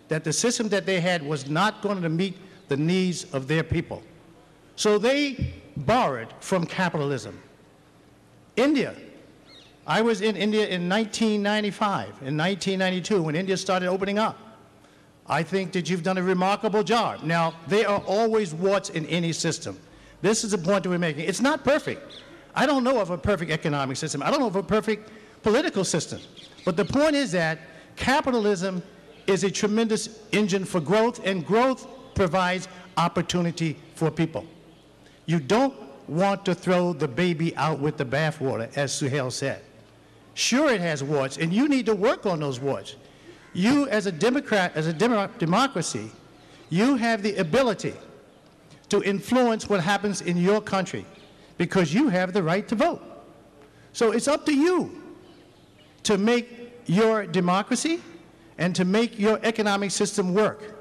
that the system that they had was not going to meet the needs of their people. So they borrowed from capitalism. India. I was in India in 1995, in 1992, when India started opening up. I think that you've done a remarkable job. Now, there are always warts in any system. This is the point that we're making. It's not perfect. I don't know of a perfect economic system. I don't know of a perfect political system. But the point is that capitalism is a tremendous engine for growth, and growth provides opportunity for people. You don't want to throw the baby out with the bathwater, as Suhel said. Sure, it has warts, and you need to work on those warts. You, as a Democrat, as a democracy, you have the ability to influence what happens in your country because you have the right to vote. So it's up to you to make your democracy and to make your economic system work.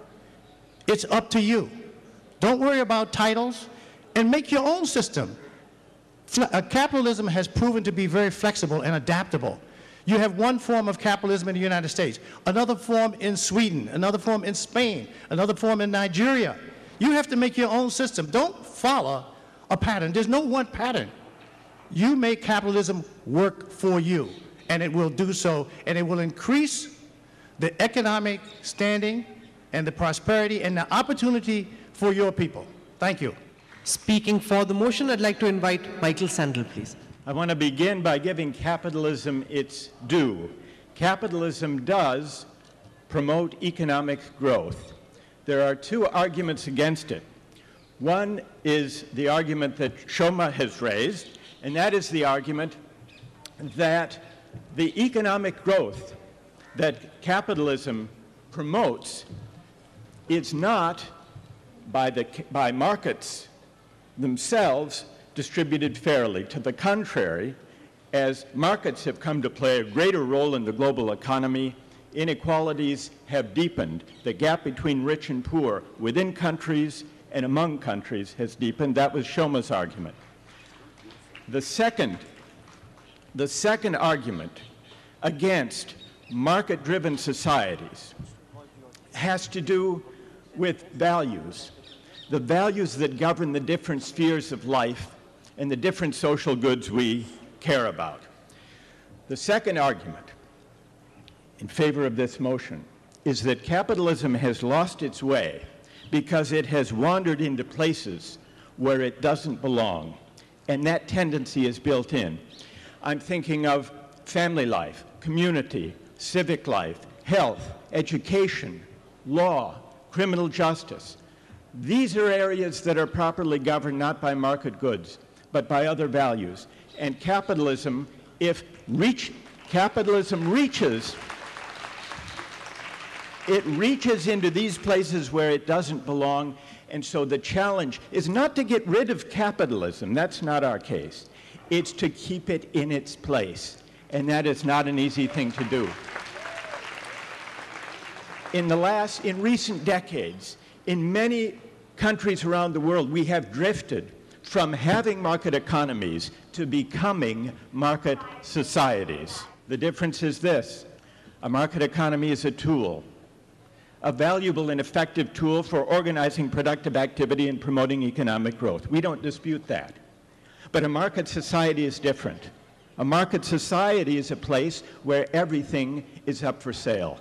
It's up to you. Don't worry about titles and make your own system. Capitalism has proven to be very flexible and adaptable. You have one form of capitalism in the United States, another form in Sweden, another form in Spain, another form in Nigeria. You have to make your own system. Don't follow a pattern. There's no one pattern. You make capitalism work for you, and it will do so, and it will increase the economic standing and the prosperity and the opportunity for your people. Thank you. Speaking for the motion, I'd like to invite Michael Sandel, please. I want to begin by giving capitalism its due. Capitalism does promote economic growth. There are two arguments against it. One is the argument that Shoma has raised, and that is the argument that the economic growth that capitalism promotes is not by markets themselves distributed fairly. To the contrary, as markets have come to play a greater role in the global economy, inequalities have deepened. The gap between rich and poor within countries and among countries has deepened. That was Shoma's argument. The second argument against market-driven societies has to do with values, the values that govern the different spheres of life and the different social goods we care about. The second argument in favor of this motion is that capitalism has lost its way because it has wandered into places where it doesn't belong, and that tendency is built in. I'm thinking of family life, community, civic life, health, education, law, criminal justice. These are areas that are properly governed not by market goods, but by other values. And capitalism, capitalism reaches into these places where it doesn't belong. And so the challenge is not to get rid of capitalism. That's not our case. It's to keep it in its place. And that is not an easy thing to do. In recent decades, in many countries around the world, we have drifted from having market economies to becoming market societies. The difference is this: a market economy is a tool, a valuable and effective tool for organizing productive activity and promoting economic growth. We don't dispute that. But a market society is different. A market society is a place where everything is up for sale.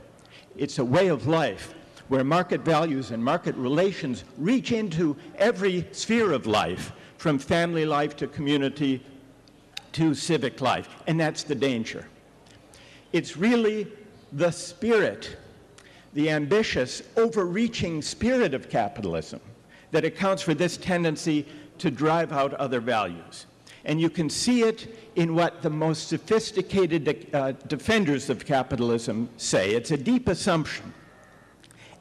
It's a way of life where market values and market relations reach into every sphere of life, from family life to community to civic life, and that's the danger. It's really the spirit, the ambitious, overreaching spirit of capitalism that accounts for this tendency to drive out other values. And you can see it in what the most sophisticated defenders of capitalism say. It's a deep assumption,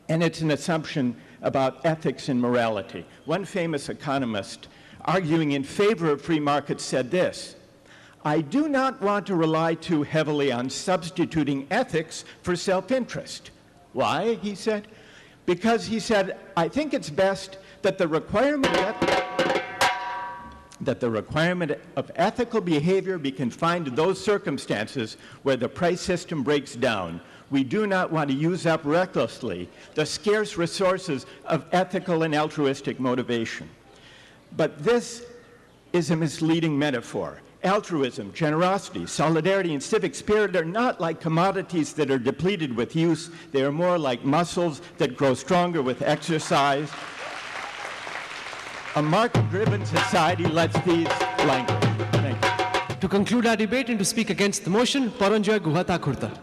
and it's an assumption about ethics and morality. One famous economist arguing in favor of free markets said this: "I do not want to rely too heavily on substituting ethics for self-interest." Why? He said. Because, he said, "I think it's best that the requirement of ethical behavior be confined to those circumstances where the price system breaks down, We do not want to use up recklessly the scarce resources of ethical and altruistic motivation. But this is a misleading metaphor. Altruism, generosity, solidarity, and civic spirit are not like commodities that are depleted with use. They are more like muscles that grow stronger with exercise. A market-driven society lets these languish. Thank you. To conclude our debate and to speak against the motion, Paranjoy, Guha, Thakurta.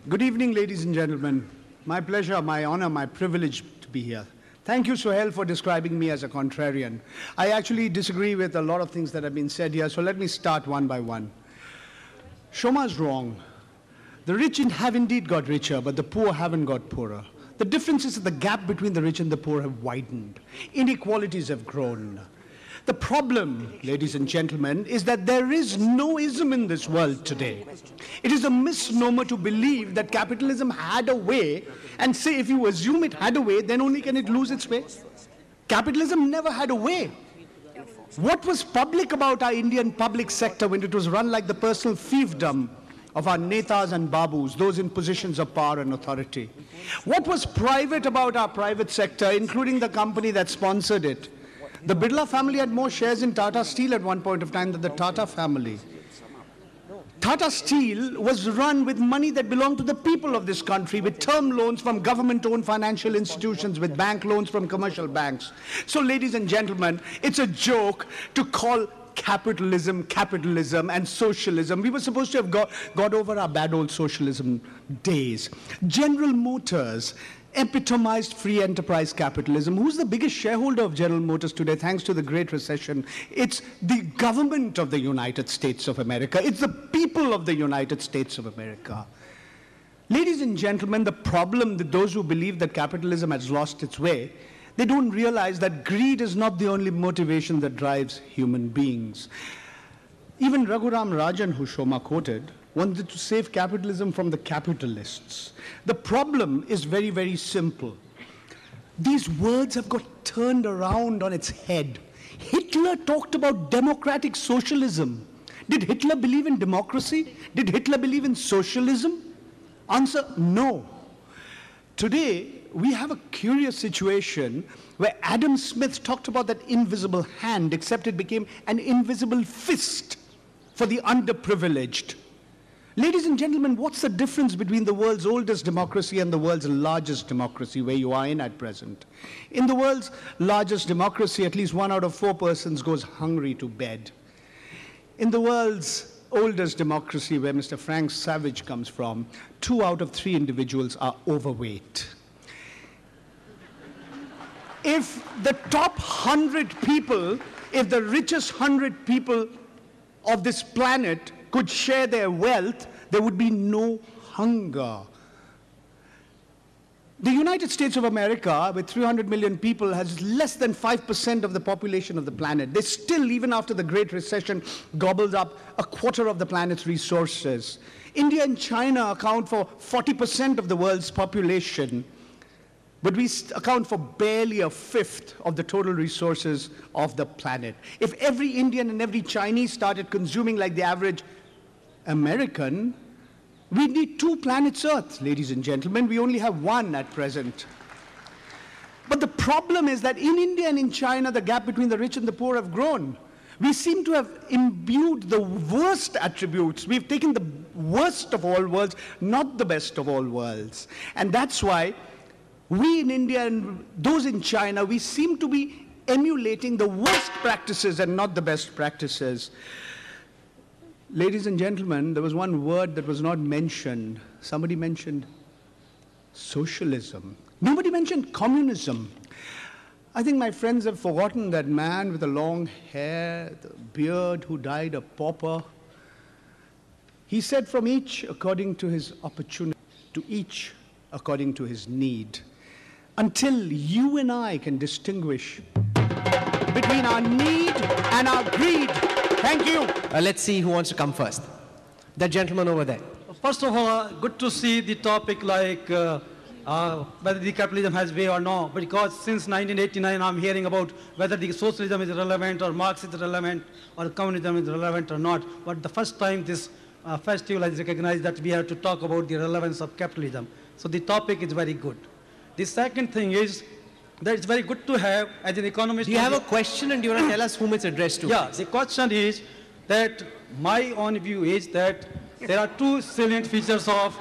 Good evening, ladies and gentlemen. My pleasure, my honor, my privilege to be here. Thank you, Suhel, for describing me as a contrarian. I actually disagree with a lot of things that have been said here, so let me start one by one. Shoma is wrong. The rich have indeed got richer, but the poor haven't got poorer. The difference is that the gap between the rich and the poor have widened. Inequalities have grown. The problem, ladies and gentlemen, is that there is no ism in this world today. It is a misnomer to believe that capitalism had a way, and say if you assume it had a way, then only can it lose its way. Capitalism never had a way. What was public about our Indian public sector when it was run like the personal fiefdom of our netas and babus, those in positions of power and authority? What was private about our private sector, including the company that sponsored it? The Birla family had more shares in Tata Steel at one point of time than the Tata family. Tata Steel was run with money that belonged to the people of this country, with term loans from government-owned financial institutions, with bank loans from commercial banks. So, ladies and gentlemen, it's a joke to call capitalism and socialism. We were supposed to have got over our bad old socialism days. General Motors epitomized free enterprise capitalism. Who's the biggest shareholder of General Motors today, thanks to the Great Recession? It's the government of the United States of America. It's the people of the United States of America. Ladies and gentlemen, the problem that those who believe that capitalism has lost its way, they don't realize that greed is not the only motivation that drives human beings. Even Raghuram Rajan, who Shoma quoted, wanted to save capitalism from the capitalists. The problem is very, very simple. These words have got turned around on its head. Hitler talked about democratic socialism. Did Hitler believe in democracy? Did Hitler believe in socialism? Answer, no. Today, we have a curious situation where Adam Smith talked about that invisible hand, except it became an invisible fist for the underprivileged. Ladies and gentlemen, what's the difference between the world's oldest democracy and the world's largest democracy, where you are in at present? In the world's largest democracy, at least 1 out of 4 persons goes hungry to bed. In the world's oldest democracy, where Mr. Frank Savage comes from, 2 out of 3 individuals are overweight. If the top 100 people, if the richest 100 people of this planet could share their wealth, there would be no hunger. The United States of America, with 300 million people, has less than 5% of the population of the planet. They still, even after the Great Recession, gobbled up 1/4 of the planet's resources. India and China account for 40% of the world's population, but we account for barely 1/5 of the total resources of the planet. If every Indian and every Chinese started consuming like the average American, we need 2 planets Earth, ladies and gentlemen. We only have 1 at present. But the problem is that in India and in China, the gap between the rich and the poor have grown. We seem to have imbued the worst attributes. We've taken the worst of all worlds, not the best of all worlds. And that's why we in India and those in China, we seem to be emulating the worst practices and not the best practices. Ladies and gentlemen, there was one word that was not mentioned. Somebody mentioned socialism. Nobody mentioned communism. I think my friends have forgotten that man with the long hair, the beard, who died a pauper. He said, from each according to his opportunity, to each according to his need. Until you and I can distinguish between our need and our greed. Thank you. Let's see who wants to come first. That gentleman over there. First of all, good to see the topic like whether the capitalism has way or no, because since 1989 I'm hearing about whether the socialism is relevant or Marx is relevant or communism is relevant or not. But the first time this festival has recognized that we have to talk about the relevance of capitalism. So the topic is very good. The second thing is that it's very good to have, as an economist... Do you have a question and do you want to tell us whom it's addressed to? Yeah, the question is that my own view is that there are two salient features of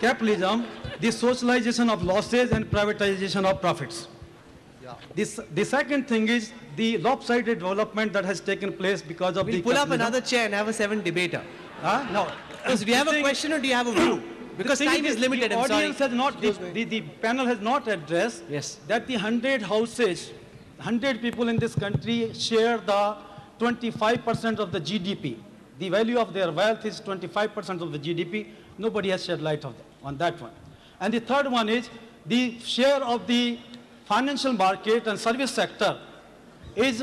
capitalism: the socialization of losses and privatization of profits. Yeah. The second thing is the lopsided development that has taken place because of we'll pull up another chair and have a 7 debater. No. So do you have a question or do you have a view? Because time is limited, I'm sorry. The panel has not addressed that the 100 houses, 100 people in this country share the 25% of the GDP. The value of their wealth is 25% of the GDP. Nobody has shed light on that one. And the third one is the share of the financial market and service sector is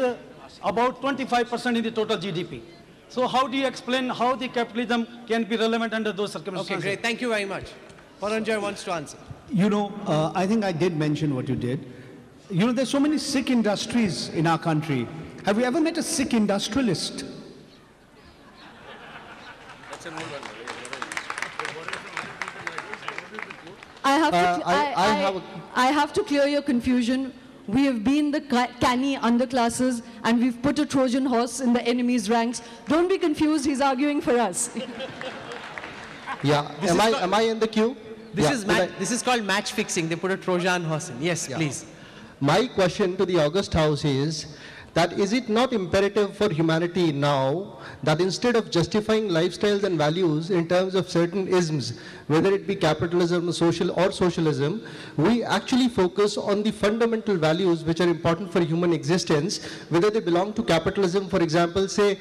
about 25% in the total GDP. So how do you explain how the capitalism can be relevant under those circumstances? Okay, great. Thank you very much. Paranjoy wants to answer. You know, I think I did mention what you did. You know, there's so many sick industries in our country. Have you ever met a sick industrialist? I have to clear your confusion. We have been the canny underclasses and we've put a Trojan horse in the enemy's ranks. Don't be confused, he's arguing for us. Yeah, am I in the queue? This is called match fixing. They put a Trojan horse in. Yes, please. My question to the August House is that is it not imperative for humanity now that instead of justifying lifestyles and values in terms of certain isms, whether it be capitalism, social or socialism, we actually focus on the fundamental values which are important for human existence, whether they belong to capitalism, for example, say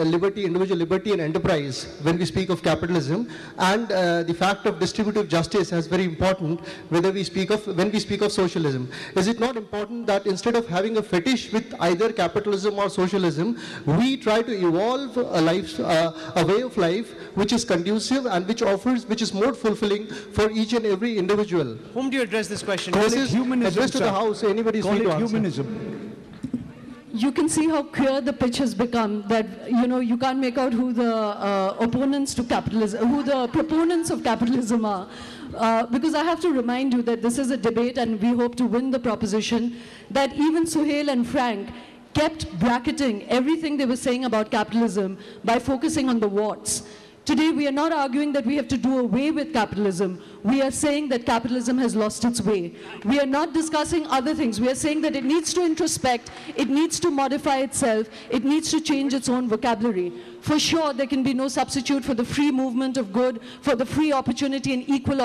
liberty, individual liberty and enterprise when we speak of capitalism, and the fact of distributive justice as very important whether we speak of, when we speak of socialism. Is it not important that instead of having a fetish with either capitalism or socialism, we try to evolve a way of life which is conducive and which is more fulfilling for each and every individual? Whom do you address this question? This is addressed to the House. Anybody is free to answer. Humanism. You can see how clear the pitch has become, that you can't make out who the opponents to capitalism, who the proponents of capitalism are. Because I have to remind you that this is a debate and we hope to win the proposition that even Suhel and Frank kept bracketing everything they were saying about capitalism by focusing on the what's. Today, we are not arguing that we have to do away with capitalism. We are saying that capitalism has lost its way. We are not discussing other things. We are saying that it needs to introspect, it needs to modify itself, it needs to change its own vocabulary. For sure, there can be no substitute for the free movement of good, for the free opportunity and equal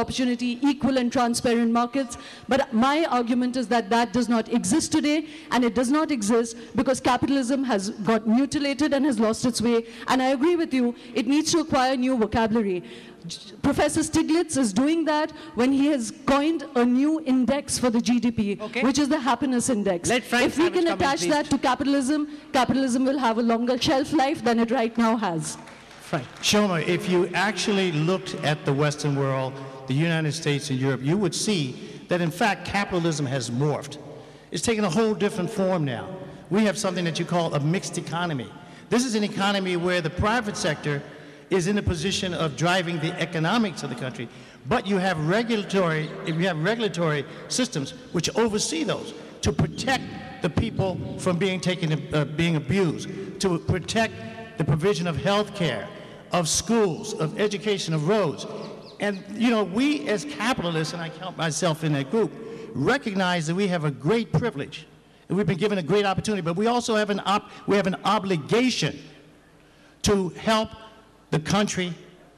and transparent markets. But my argument is that that does not exist today, and it does not exist because capitalism has got mutilated and has lost its way. And I agree with you, it needs to acquire new vocabulary. Professor Stiglitz is doing that when he has coined a new index for the GDP, which is the happiness index. If we can attach that to capitalism, capitalism will have a longer shelf life than it right now has. Right. Shoma, if you actually looked at the Western world, the United States and Europe, you would see that in fact capitalism has morphed. It's taken a whole different form now. We have something that you call a mixed economy. This is an economy where the private sector is in a position of driving the economics of the country, but you have regulatory systems which oversee those to protect the people from being abused, to protect the provision of health care, of schools, of education, of roads. And we as capitalists, and I count myself in that group, recognize that we have a great privilege, and we've been given a great opportunity, but we also have an obligation to help the country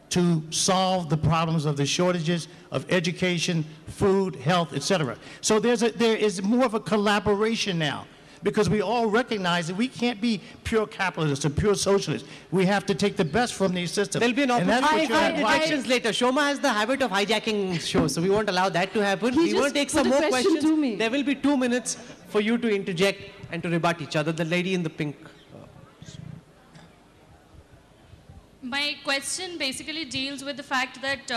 to solve the problems of the shortages of education, food, health, etc. So there is more of a collaboration now, because we all recognize that we can't be pure capitalists or pure socialists. We have to take the best from these systems. There'll be an opportunity for interjections later. Shoma has the habit of hijacking shows, so we won't allow that to happen. We will take some more questions. There will be 2 minutes for you to interject and to rebut each other. The lady in the pink. My question basically deals with the fact that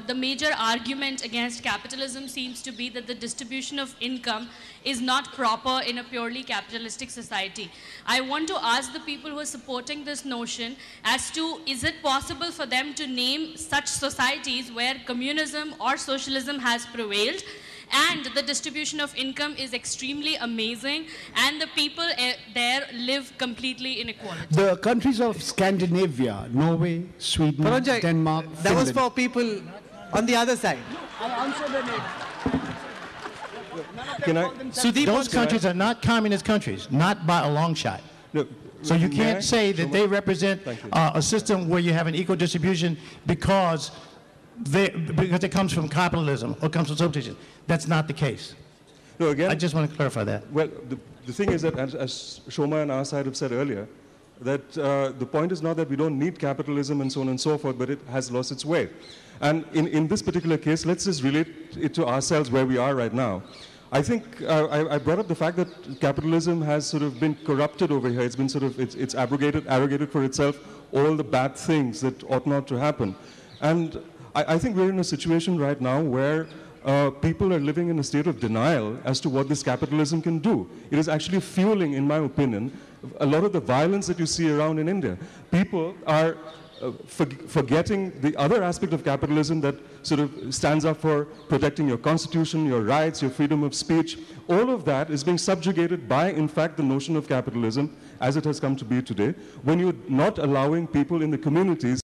the major argument against capitalism seems to be that the distribution of income is not proper in a purely capitalistic society. I want to ask the people who are supporting this notion as to, is it possible for them to name such societies where communism or socialism has prevailed, and the distribution of income is extremely amazing, and the people there live completely in equality? The countries of Scandinavia, Norway, Sweden, Paranjoy, Denmark, that Finland. was for people on the other side. I answered the name. Sudeep, those countries are not communist countries, not by a long shot. Look, so you can't say that they represent a system where you have an equal distribution because it comes from capitalism or comes from socialism. That's not the case. No, again, I just want to clarify that. Well, the thing is that, as Shoma and our side have said earlier, that the point is not that we don't need capitalism and so on and so forth, but it has lost its way. And in this particular case, let's just relate it to ourselves where we are right now. I think I brought up the fact that capitalism has sort of been corrupted over here. It's been sort of, it's arrogated for itself all the bad things that ought not to happen. And I think we're in a situation right now where people are living in a state of denial as to what this capitalism can do. It is actually fueling, in my opinion, a lot of the violence that you see around in India. People are forgetting the other aspect of capitalism that sort of stands up for protecting your constitution, your rights, your freedom of speech. All of that is being subjugated by, in fact, the notion of capitalism as it has come to be today, when you're not allowing people in the communities